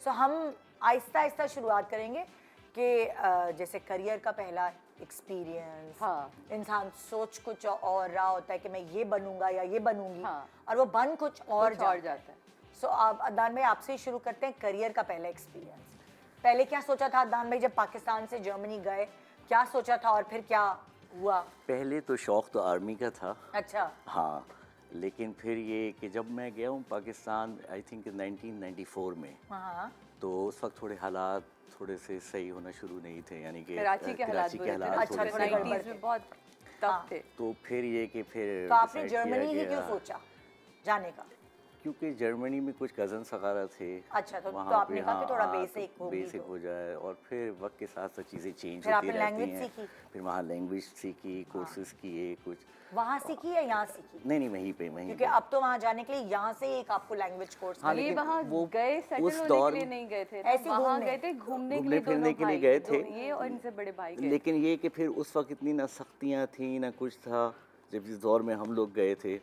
सो हम आहिस्ता आहिस्ता शुरुआत करेंगे कि जैसे करियर का पहला एक्सपीरियंस, हाँ। इंसान सोच कुछ और रहा होता है कि मैं ये बनूंगा या ये बनूंगी, हाँ। और वो बन कुछ और जाता है। सो आप अदनान भाई आपसे ही शुरू करते हैं करियर का पहला एक्सपीरियंस। पहले क्या सोचा था अदनान भाई जब पाकिस्तान से जर्मनी गए, क्या सोचा था और फिर क्या हुआ? पहले तो शौक़ तो आर्मी का था। अच्छा। हाँ, लेकिन फिर ये कि जब मैं गया हूँ पाकिस्तान आई थिंक 1994 में, हाँ। तो उस वक्त थोड़े हालात थोड़े से सही होना शुरू नहीं थे, यानी कि कराची के हालात अच्छा, थोड़े 90s में बहुत टफ थे। तो फिर ये कि फिर तो आपने जर्मनी ही क्यों सोचा जाने का? क्योंकि जर्मनी में कुछ कज़न्स वगैरह थे। अच्छा, तो वहाँ आपने पे कहा कि थोड़ा हाँ, बेसिक होगी बेसिक हो जाए, और फिर वक्त के साथ साथ चीज़ें चेंज फिर होती आपने रहती लैंग्वेज हैं। सीखी? फिर वहाँ लैंग्वेज सीखी, कोर्सेज किए कुछ। वहाँ सीखी या यहाँ सीखी? नहीं वहीं पे क्योंकि अब तो वहाँ जाने के लिए यहाँ से एक आपको लैंग्वेज कोर्स हाँ, ये वहाँ वो गए सेटल उस होने दौर के लिए नहीं गए थे, ऐसे वहाँ गए थे घूमने फिरने के लिए गए थे। ये और इनसे बड़े भाई गए। लेकिन ये कि फिर उस वक्त इतनी ना सख्तियाँ थी ना कुछ था जब इस दौर में हम लोग गए थे,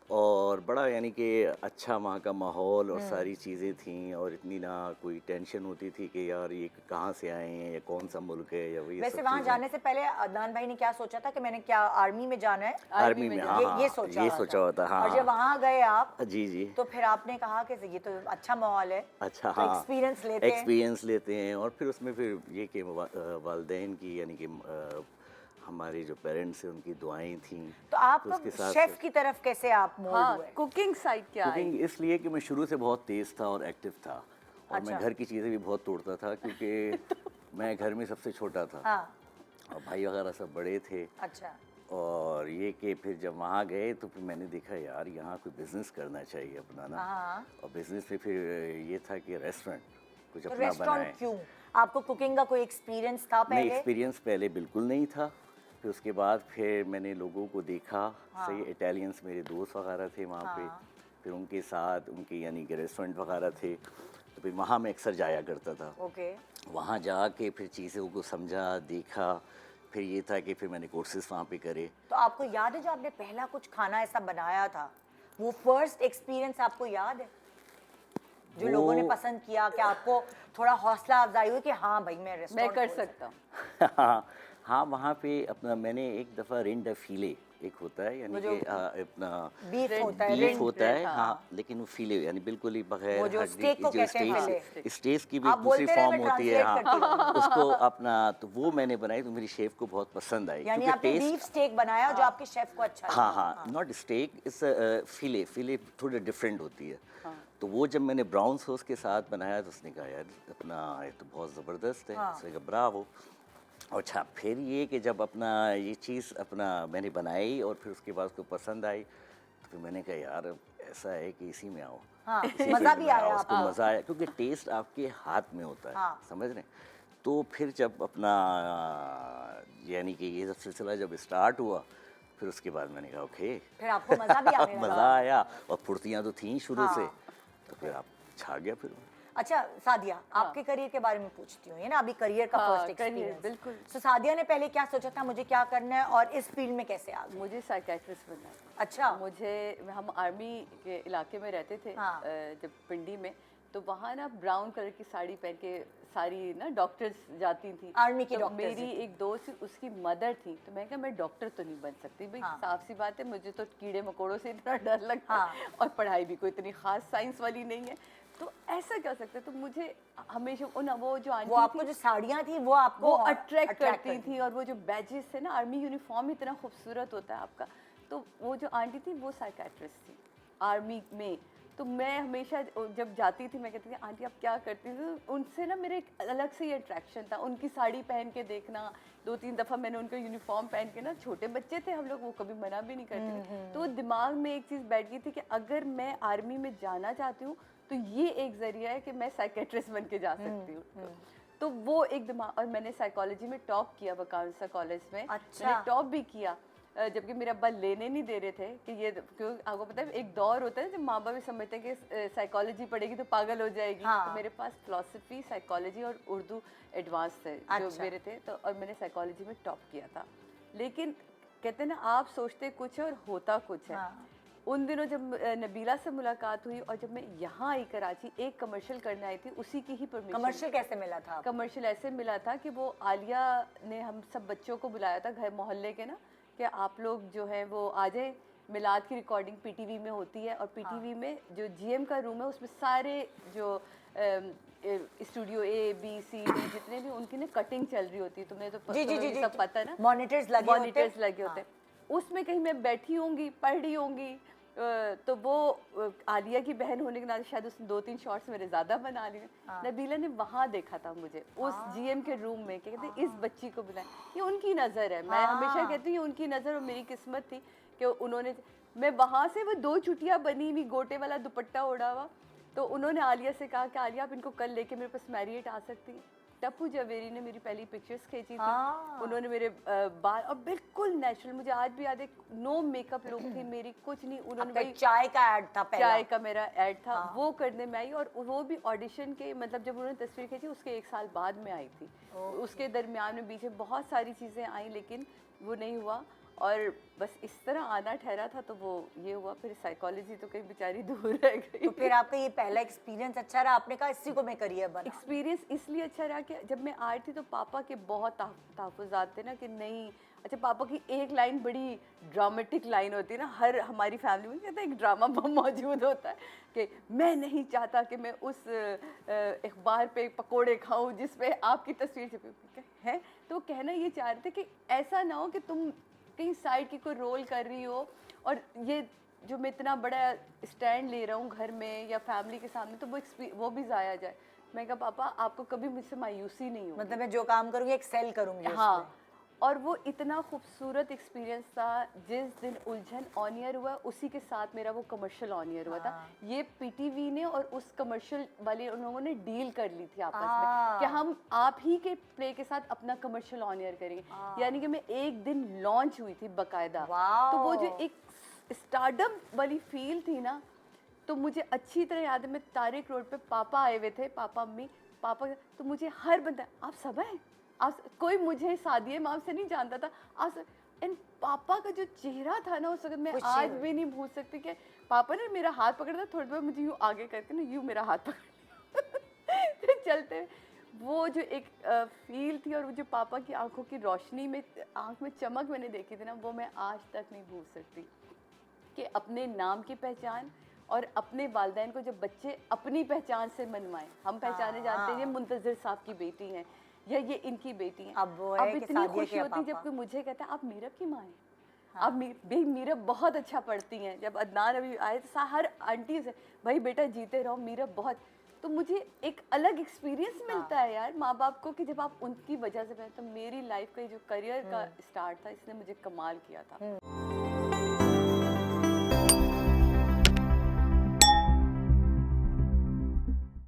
और बड़ा यानी कि अच्छा वहाँ का माहौल और सारी चीज़ें थीं, और इतनी ना कोई टेंशन होती थी कि यार ये कहाँ से आए हैं या कौन सा मुल्क है या वही। वैसे वहाँ जाने से पहले अदनान भाई ने क्या सोचा था कि मैंने क्या आर्मी में जाना है? आर्मी में, हाँ, ये सोचा हुआ था। हाँ, और जब वहाँ गए आप जी तो फिर आपने कहा कि ये तो अच्छा माहौल है, अच्छा, तो हाँ, एक्सपीरियंस लेते हैं। और फिर उसमें फिर ये कि वालिदैन की यानी कि हमारे जो पेरेंट्स हैं उनकी दुआएं थीं। तो आप उसके साथ शेफ की तरफ कैसे आप मोल्ड हुए? कुकिंग साइड क्या है? कुकिंग इसलिए कि मैं शुरू से बहुत तेज़ था और एक्टिव था, और मैं घर की चीज़ें भी बहुत तोड़ता था, क्योंकि मैं घर में सबसे छोटा था। और भाई वगैरह सब बड़े थे। अच्छा। और ये कि फिर जब वहाँ गए तो फिर मैंने देखा यार यहाँ कोई बिजनेस करना चाहिए अपना ना। और बिजनेस में फिर ये था कि रेस्टोरेंट कुछ अपना बनाए। क्यों? आपको कुकिंग का कोई एक्सपीरियंस था पहले? नहीं, एक्सपीरियंस पहले बिल्कुल नहीं था। फिर उसके बाद फिर मैंने लोगों को देखा, सही इटालियंस मेरे दोस्त वगैरह थे वहाँ पे, फिर उनके साथ उनके यानी कि रेस्टोरेंट वगैरह थे, तो फिर वहाँ मैं अक्सर जाया करता था। वहाँ जाके फिर चीज़ों को समझा, देखा, फिर ये था कि फिर मैंने कोर्सेज वहाँ पे करे। तो आपको याद है जो आपने पहला कुछ खाना ऐसा बनाया था, वो फर्स्ट एक्सपीरियंस आपको याद है जो लोगों ने पसंद किया, कि आपको थोड़ा हौसला अफजाई हुई कि हाँ भाई मैं कर सकता हूँ? हाँ, वहाँ पे अपना मैंने एक दफ़ा रिंड फीले एक होता है, यानी कि अपना बीफ होता है, हाँ, लेकिन वो फीले यानी बिल्कुल ही बगैर हड्डी, जो स्टेक की भी दूसरी फॉर्म होती है, हाँ, उसको अपना, तो वो मैंने बनाई तो मेरी शेफ को बहुत पसंद आई। यानी आपने बीफ स्टेक बनाया जो आपके शेफ को अच्छा लगा? हाँ, नॉट स्टेक, इस फीले थोड़ी डिफरेंट होती है। तो वो जब मैंने ब्राउन सॉस के साथ बनाया तो उसने कहा यार अपना ये तो बहुत ज़बरदस्त है। उसने कहा ब्रावो। अच्छा, फिर ये कि जब अपना ये चीज़ अपना मैंने बनाई और फिर उसके बाद उसको पसंद आई, तो फिर मैंने कहा यार ऐसा है कि इसी में आओ। मज़ा भी आया आपको, मज़ा आया, क्योंकि टेस्ट आपके हाथ में होता है, समझ रहे हैं। तो फिर जब अपना यानी कि ये सब सिलसिला जब स्टार्ट हुआ, फिर उसके बाद मैंने कहा ओके, फिर आपको मज़ा भी आने लगा। मज़ा आया, और फुर्तियाँ तो थीं शुरू से, तो फिर आप छा गया फिर। अच्छा सादिया, आपके करियर के बारे में पूछती हूँ, ये ना अभी करियर का फर्स्ट एक्सपीरियंस। बिल्कुल। तो सादिया ने पहले क्या सोचा था मुझे क्या करना है, और इस फील्ड में कैसे आ गई? मुझे साइकियाट्रिस्ट बनना है। अच्छा। हम आर्मी के इलाके में रहते थे, जब पिंडी में, तो वहाँ ना ब्राउन कलर की साड़ी पहन के सारी ना डॉक्टर्स जाती थी, आर्मी की डॉक्टर। मेरी एक दोस्त उसकी मदर थी, तो मैं कहा मैं डॉक्टर तो नहीं बन सकती भाई, साफ सी बात है, मुझे तो कीड़े मकोड़ों से इतना डर लगता है, और पढ़ाई भी कोई इतनी खास साइंस वाली नहीं है, तो ऐसा कर सकते। तो मुझे हमेशा वो जो आंटी, वो आपको जो साड़ियाँ थी वो आपको अट्रैक्ट करती थी, और वो जो बैजेस थे ना, आर्मी यूनिफॉर्म इतना खूबसूरत होता है आपका, तो वो जो आंटी थी वो साइकियाट्रिस्ट थी आर्मी में। तो मैं हमेशा जब जाती थी मैं कहती थी आंटी आप क्या करती थी, तो उनसे ना मेरे एक अलग से ही अट्रैक्शन था, उनकी साड़ी पहन के देखना। 2-3 दफ़ा मैंने उनका यूनिफॉर्म पहन के ना, छोटे बच्चे थे हम लोग, वो कभी मना भी नहीं करते थे, तो दिमाग में एक चीज़ बैठ गई थी कि अगर मैं आर्मी में जाना चाहती हूँ तो ये एक ज़रिया है कि मैं साइकियाट्रिस्ट बन के जा सकती हूँ। तो वो एक दिमाग, और मैंने साइकोलॉजी में टॉप किया वकालसा कॉलेज में। अच्छा। मैंने टॉप भी किया, जबकि मेरे अब्बा लेने नहीं दे रहे थे कि ये, क्योंकि आपको पता है एक दौर होता है जब माँ बाप भी समझते हैं कि साइकोलॉजी पढ़ेगी तो पागल हो जाएगी। तो मेरे पास फिलॉसफी, साइकोलॉजी और उर्दू एडवांस थे जो मेरे थे, तो और मैंने साइकोलॉजी में टॉप किया था। लेकिन कहते हैं ना, आप सोचते कुछ है और होता कुछ है। उन दिनों जब नबीला से मुलाकात हुई और जब मैं यहाँ आई कराची, एक कमर्शियल करने आई थी, उसी की ही परमिशन। कमर्शियल कैसे मिला था आपको? कमर्शियल ऐसे मिला था कि वो आलिया ने हम सब बच्चों को बुलाया था घर मोहल्ले के ना, कि आप लोग जो है वो आ जाए, मिलाद की रिकॉर्डिंग पीटीवी में होती है, और पीटीवी में जो जीएम का रूम है उसमें सारे जो studio A B C D जितने भी उनकी ना कटिंग चल रही होती है, तुम्हें तो जी जी जी तुम्हें सब पता है ना, मॉनिटर्स लगे होते मॉनिटर्स लगे होते हैं। उसमें कहीं मैं बैठी होंगी, पढ़ रही होंगी, तो वो आलिया की बहन होने के नाते शायद उसने 2-3 शॉट्स मेरे ज़्यादा बना लिए। नबीला ने वहाँ देखा था मुझे, उस जीएम के रूम में, कि कहते इस बच्ची को बुलाएं, ये उनकी नज़र है। मैं हमेशा कहती हूँ उनकी नज़र, और मेरी किस्मत थी कि उन्होंने, मैं वहाँ से वो 2 चुटियाँ बनी हुई, गोटे वाला दुपट्टा ओढ़ा हुआ, तो उन्होंने आलिया से कहा कि आलिया आप इनको कल लेके मेरे पास मैरिएट आ सकती हैं। टप्पू जवेरी ने मेरी पहली पिक्चर्स खींची थी, उन्होंने मेरे बाल, और बिल्कुल नेचुरल, मुझे आज भी याद है, नो मेकअप लुक थी मेरी, कुछ नहीं। उन्होंने आपका चाय का ऐड था पहला? चाय का मेरा ऐड था, वो करने में आई, और वो भी ऑडिशन के, मतलब जब उन्होंने तस्वीर खींची उसके 1 साल बाद में आई थी। उसके दरमियान में बीच में बहुत सारी चीज़ें आई, लेकिन वो नहीं हुआ, और बस इस तरह आना ठहरा था, तो वो ये हुआ। फिर साइकोलॉजी तो कहीं बेचारी दूर रह गई। तो फिर आपका ये पहला एक्सपीरियंस अच्छा रहा, आपने कहा इसी को मैं करियर बना? एक्सपीरियंस इसलिए अच्छा रहा कि जब मैं आई थी तो पापा के बहुत तहफ़्फ़ुज़ात थे ना, कि नहीं, अच्छा पापा की एक लाइन बड़ी ड्रामेटिक लाइन होती है ना, हर हमारी फैमिली में कहते हैं एक ड्रामा मौजूद होता है, कि मैं नहीं चाहता कि मैं उस अखबार पे पकोड़े खाऊं जिस पे आपकी तस्वीर छपी है। तो वो कहना ये चाह रहे थे कि ऐसा ना हो कि तुम कहीं साइड की कोई रोल कर रही हो, और ये जो मैं इतना बड़ा स्टैंड ले रहा हूँ घर में या फैमिली के सामने, तो वो भी ज़ाया जाए। मैं कहा पापा आपको कभी मुझसे मायूसी नहीं होगी, मतलब मैं जो काम करूँगी एक्सेल करूँगी। हाँ। और वो इतना खूबसूरत एक्सपीरियंस था। जिस दिन उलझन ऑन ईयर हुआ, उसी के साथ मेरा वो कमर्शियल ऑन ईयर हुआ था। ये पीटीवी ने और उस कमर्शियल वाले उन लोगों ने डील कर ली थी आपस में कि हम आप ही के प्ले के साथ अपना कमर्शियल ऑन ईयर करेंगे। यानी कि मैं एक दिन लॉन्च हुई थी बकायदा। तो वो जो एक स्टारडम वाली फील थी ना, तो मुझे अच्छी तरह याद है, मैं तारिक रोड पे पापा आए हुए थे, पापा मम्मी, पापा, तो मुझे हर बंदा, आप सब हैं, आप कोई मुझे सादिया इमाम से नहीं जानता था, आप, एंड पापा का जो चेहरा था ना उस वक्त, मैं आज भी नहीं भूल सकती कि पापा ने मेरा हाथ पकड़ा था, थोड़ी देर मुझे यूँ आगे करके ना यूँ मेरा हाथ पकड़ तो चलते, वो जो एक फील थी, और वो जो पापा की आंखों की रोशनी में, आंख में चमक मैंने देखी थी ना, वो मैं आज तक नहीं भूल सकती। कि अपने नाम की पहचान और अपने वालिदैन को जब बच्चे अपनी पहचान से मनवाएं, हम पहचाने जाते हैं ये मुंतज़िर साहब की बेटी हैं या ये इनकी बेटी हैं, अब वो है कि इतनी सादिया खुशी के होती पापा। जब कोई मुझे कहता है आप मीरब की माँ हैं, आप मीरब बहुत अच्छा पढ़ती हैं। जब अदनान अभी आए तो हर आंटी से भाई बेटा जीते रहो, मीरब बहुत, तो मुझे एक अलग एक्सपीरियंस मिलता है यार माँ बाप को, कि जब आप उनकी वजह से, तो मेरी लाइफ का जो करियर का स्टार्ट था इसने मुझे कमाल किया था।